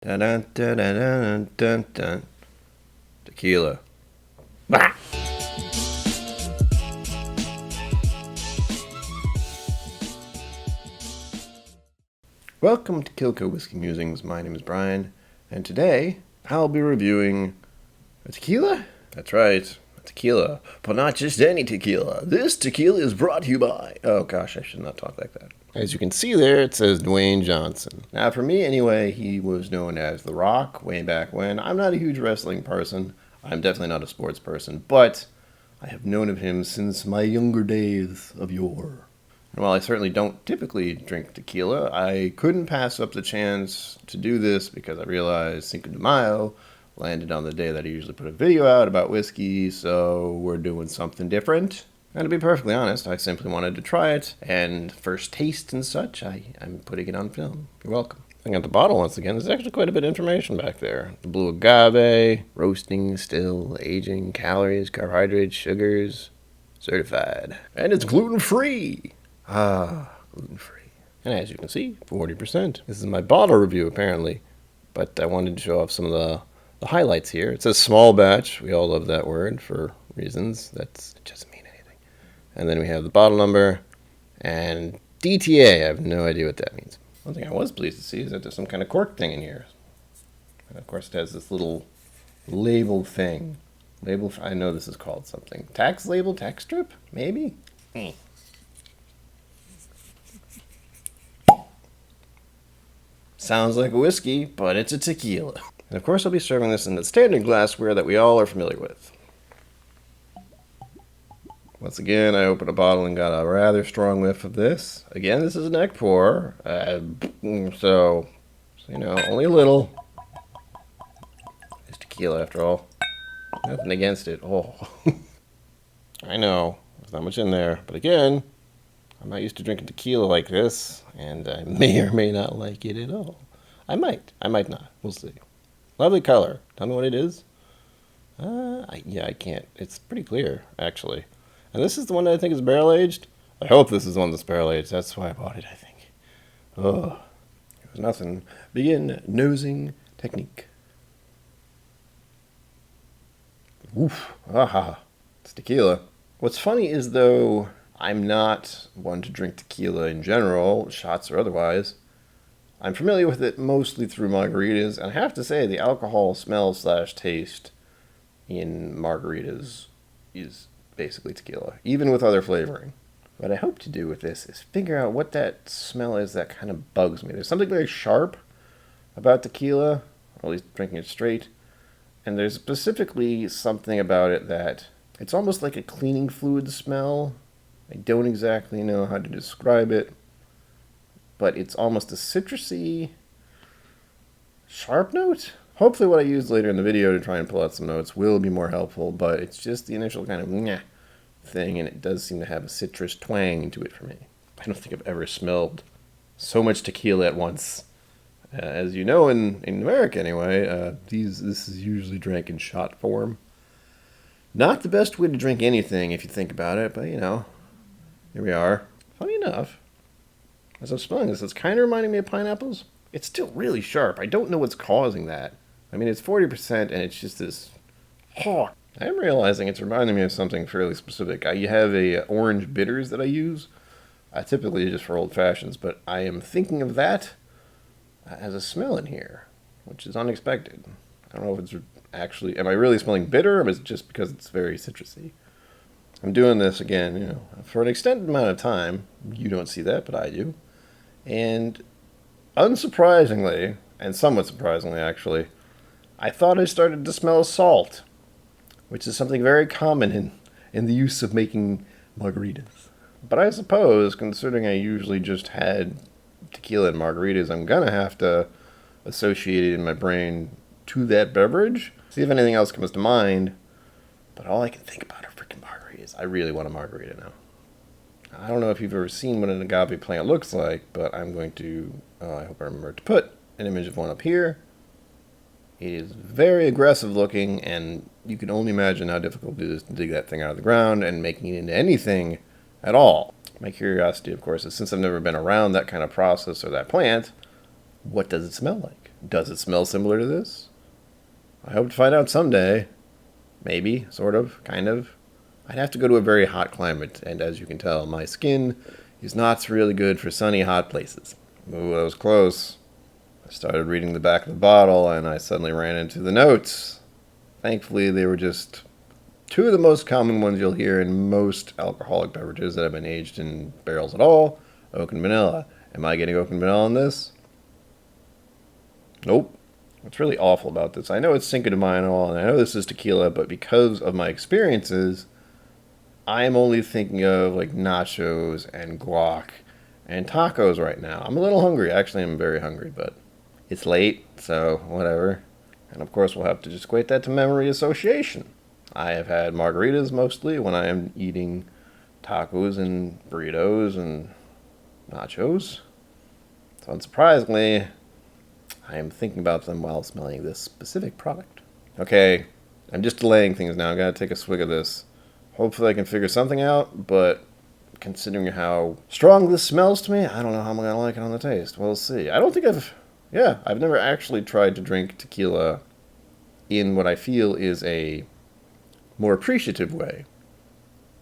Dun, dun, dun, dun, dun, dun, dun. Tequila. Bah! Welcome to KIllco Whiskey Musings. My name is Brian, and today I'll be reviewing a tequila? That's right, a tequila. But not just any tequila. This tequila is brought to you by... Oh gosh, I should not talk like that. As you can see there, it says Dwayne Johnson. Now, for me anyway, he was known as The Rock way back when. I'm not a huge wrestling person. I'm definitely not a sports person, but I have known of him since my younger days of yore. And while I certainly don't typically drink tequila, I couldn't pass up the chance to do this because I realized Cinco de Mayo landed on the day that I usually put a video out about whiskey, so we're doing something different. And to be perfectly honest, I simply wanted to try it, and first taste and such, I'm putting it on film. You're welcome. Looking at the bottle once again, there's actually quite a bit of information back there. The blue agave, roasting, still, aging, calories, carbohydrates, sugars, certified. And it's gluten-free! Gluten-free. And as you can see, 40%. This is my bottle review, apparently. But I wanted to show off some of the highlights here. It says small batch. We all love that word for reasons. It doesn't mean anything. And then we have the bottle number and DTA. I have no idea what that means. One thing I was pleased to see is that there's some kind of cork thing in here. And of course it has this little label thing. I know this is called something. Tax label? Tax strip? Maybe? Sounds like a whiskey, but it's a tequila. And of course I'll be serving this in the standard glassware that we all are familiar with. Once again, I opened a bottle and got a rather strong whiff of this. Again, this is a neck pour, so you know, only a little. It's tequila after all. Nothing against it. Oh, I know, there's not much in there, but again, I'm not used to drinking tequila like this, and I may or may not like it at all. I might not. We'll see. Lovely color. Tell me what it is. I can't. It's pretty clear, actually. And this is the one that I think is barrel-aged. I hope this is the one that's barrel-aged. That's why I bought it, I think. Oh, it was nothing. Begin nosing technique. Oof. Aha. It's tequila. What's funny is, though, I'm not one to drink tequila in general, shots or otherwise. I'm familiar with it mostly through margaritas, and I have to say the alcohol smell/taste in margaritas is basically tequila, even with other flavoring. What I hope to do with this is figure out what that smell is that kind of bugs me. There's something very sharp about tequila, or at least drinking it straight, and there's specifically something about it that it's almost like a cleaning fluid smell. I don't exactly know how to describe it, but it's almost a citrusy, sharp note. Hopefully what I use later in the video to try and pull out some notes will be more helpful, but it's just the initial kind of nyeh thing, and it does seem to have a citrus twang to it for me. I don't think I've ever smelled so much tequila at once. As you know, in America anyway, this is usually drank in shot form. Not the best way to drink anything if you think about it, but you know, here we are. Funny enough, as I'm smelling this, it's kind of reminding me of pineapples. It's still really sharp. I don't know what's causing that. I mean, it's 40% and it's just this... Oh, I'm realizing it's reminding me of something fairly specific. I have a orange bitters that I use. Typically just for old fashions, but I am thinking of that as a smell in here, which is unexpected. I don't know if it's actually... Am I really smelling bitter, or is it just because it's very citrusy? I'm doing this again, you know, for an extended amount of time. You don't see that, but I do. And unsurprisingly, and somewhat surprisingly actually, I thought I started to smell salt, which is something very common in the use of making margaritas. But I suppose, considering I usually just had tequila and margaritas, I'm going to have to associate it in my brain to that beverage. See if anything else comes to mind. But all I can think about are freaking margaritas. I really want a margarita now. I don't know if you've ever seen what an agave plant looks like, but I'm going to, I hope I remember to put an image of one up here. It is very aggressive looking, and you can only imagine how difficult it is to dig that thing out of the ground and making it into anything at all. My curiosity, of course, is since I've never been around that kind of process or that plant, what does it smell like? Does it smell similar to this? I hope to find out someday. Maybe, sort of, kind of. I'd have to go to a very hot climate, and as you can tell, my skin is not really good for sunny, hot places. Ooh, that was close. I started reading the back of the bottle, and I suddenly ran into the notes. Thankfully, they were just two of the most common ones you'll hear in most alcoholic beverages that have been aged in barrels at all. Oak and vanilla. Am I getting oak and vanilla on this? Nope. What's really awful about this, I know it's Cinco de Mayo and all, and I know this is tequila, but because of my experiences, I am only thinking of like nachos and guac and tacos right now. I'm a little hungry. Actually, I'm very hungry, but it's late, so whatever. And of course, we'll have to just equate that to memory association. I have had margaritas mostly when I am eating tacos and burritos and nachos. So unsurprisingly, I am thinking about them while smelling this specific product. Okay, I'm just delaying things now. I gotta take a swig of this. Hopefully I can figure something out, but considering how strong this smells to me, I don't know how I'm gonna like it on the taste. We'll see. I've never actually tried to drink tequila in what I feel is a more appreciative way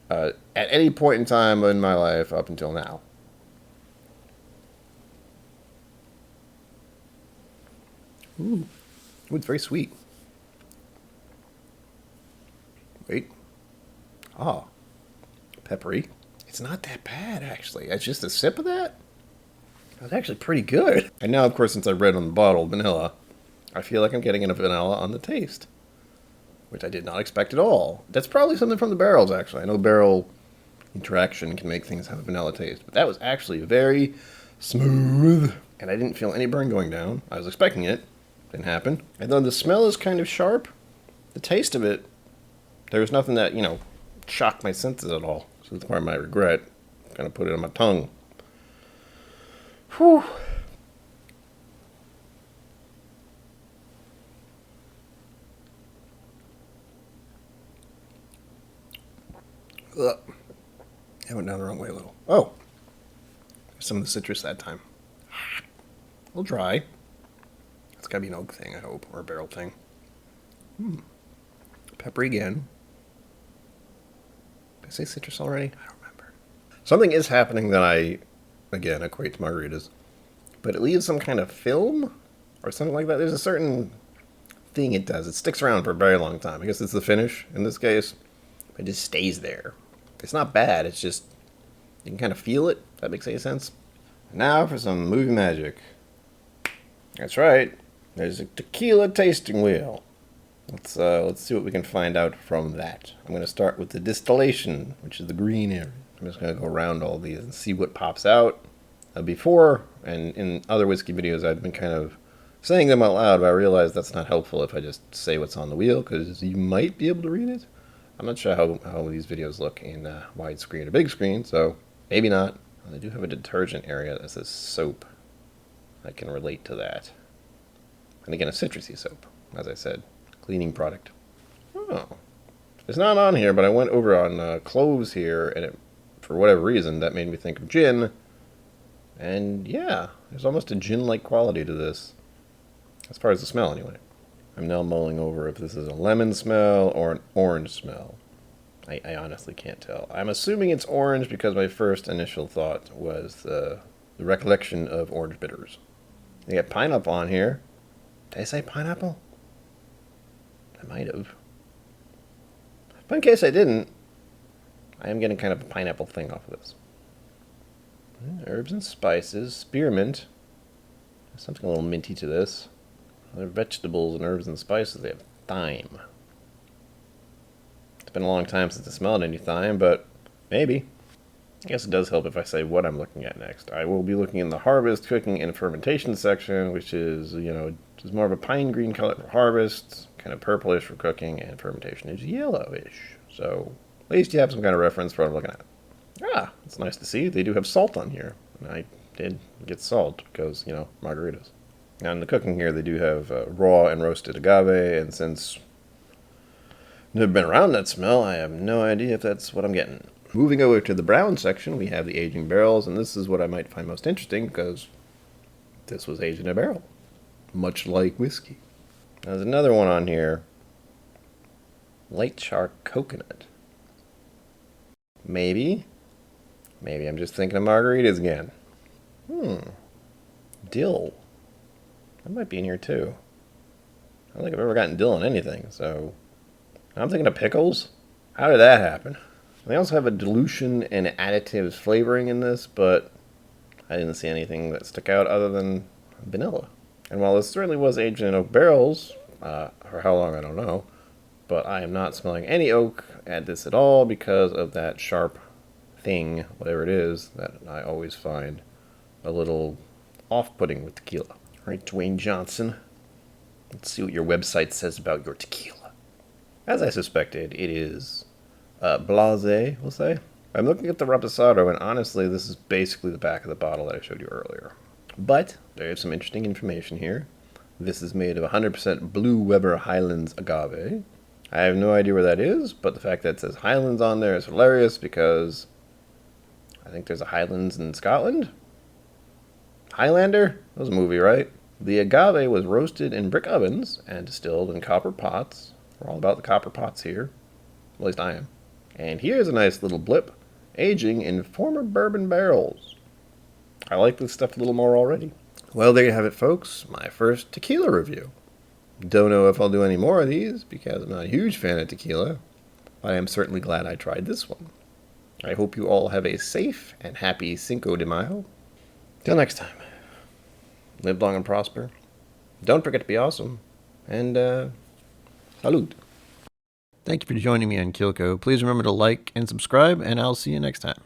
at any point in time in my life up until now. Ooh, it's very sweet. Wait. Oh, peppery. It's not that bad, actually. It's just a sip of that. That's actually pretty good. And now, of course, since I read on the bottle vanilla, I feel like I'm getting a vanilla on the taste, which I did not expect at all. That's probably something from the barrels, actually. I know barrel interaction can make things have a vanilla taste, but that was actually very smooth. And I didn't feel any burn going down. I was expecting it. Didn't happen. And though the smell is kind of sharp, the taste of it, there was nothing that, shocked my senses at all. So that's part of my regret. Kind of put it on my tongue. Whew. Ugh. I went down the wrong way a little. Oh. Some of the citrus that time. A little dry. It's gotta be an oak thing, I hope, or a barrel thing. Peppery again. Did I say citrus already? I don't remember. Something is happening that I, again, equate to margaritas, but it leaves some kind of film or something like that. There's a certain thing it does. It sticks around for a very long time. I guess it's the finish in this case. It just stays there. It's not bad. It's just, you can kind of feel it. If that makes any sense. Now for some movie magic. That's right. There's a tequila tasting wheel. Let's see what we can find out from that. I'm going to start with the distillation, which is the green area. I'm just going to go around all these and see what pops out. Before, and in other whiskey videos, I've been kind of saying them out loud, but I realize that's not helpful if I just say what's on the wheel, because you might be able to read it. I'm not sure how these videos look in widescreen or big screen, so maybe not. They do have a detergent area that says soap. I can relate to that. And again, a citrusy soap, as I said. Cleaning product. Oh. It's not on here, but I went over on cloves here, and for whatever reason, that made me think of gin. And yeah, there's almost a gin-like quality to this. As far as the smell, anyway. I'm now mulling over if this is a lemon smell or an orange smell. I honestly can't tell. I'm assuming it's orange because my first initial thought was the recollection of orange bitters. They got pineapple on here. Did I say pineapple? I might have. But in case I didn't, I am getting kind of a pineapple thing off of this. Herbs and spices, spearmint. There's something a little minty to this. Other vegetables and herbs and spices, they have thyme. It's been a long time since I smelled any thyme, but maybe. I guess it does help if I say what I'm looking at next. I will be looking in the harvest, cooking, and fermentation section, which is, just more of a pine green color for harvest, kind of purplish for cooking, and fermentation is yellowish. So, at least you have some kind of reference for what I'm looking at. Ah, it's nice to see. They do have salt on here. And I did get salt because, margaritas. Now in the cooking here, they do have raw and roasted agave, and since I've never been around that smell, I have no idea if that's what I'm getting. Moving over to the brown section, we have the aging barrels, and this is what I might find most interesting because this was aged in a barrel. much like whiskey. There's another one on here. Light Shark Coconut. Maybe I'm just thinking of margaritas again. Dill. That might be in here too. I don't think I've ever gotten dill in anything, so... I'm thinking of pickles. How did that happen? They also have a dilution and additives flavoring in this, but I didn't see anything that stuck out other than vanilla. And while this certainly was aged in oak barrels, for how long I don't know, but I am not smelling any oak at this at all because of that sharp thing, whatever it is, that I always find a little off-putting with tequila. All right, Dwayne Johnson, let's see what your website says about your tequila. As I suspected, it is blasé, we'll say. I'm looking at the Reposado, and honestly, this is basically the back of the bottle that I showed you earlier. But there is some interesting information here. This is made of 100% Blue Weber Highlands agave. I have no idea where that is, but the fact that it says Highlands on there is hilarious because I think there's a Highlands in Scotland. Highlander? That was a movie, right? The agave was roasted in brick ovens and distilled in copper pots. We're all about the copper pots here. At least I am. And here's a nice little blip. Aging in former bourbon barrels. I like this stuff a little more already. Well, there you have it, folks. My first tequila review. Don't know if I'll do any more of these because I'm not a huge fan of tequila. But I am certainly glad I tried this one. I hope you all have a safe and happy Cinco de Mayo. Till next time. Live long and prosper. Don't forget to be awesome. And, salud. Thank you for joining me on KIllco. Please remember to like and subscribe, and I'll see you next time.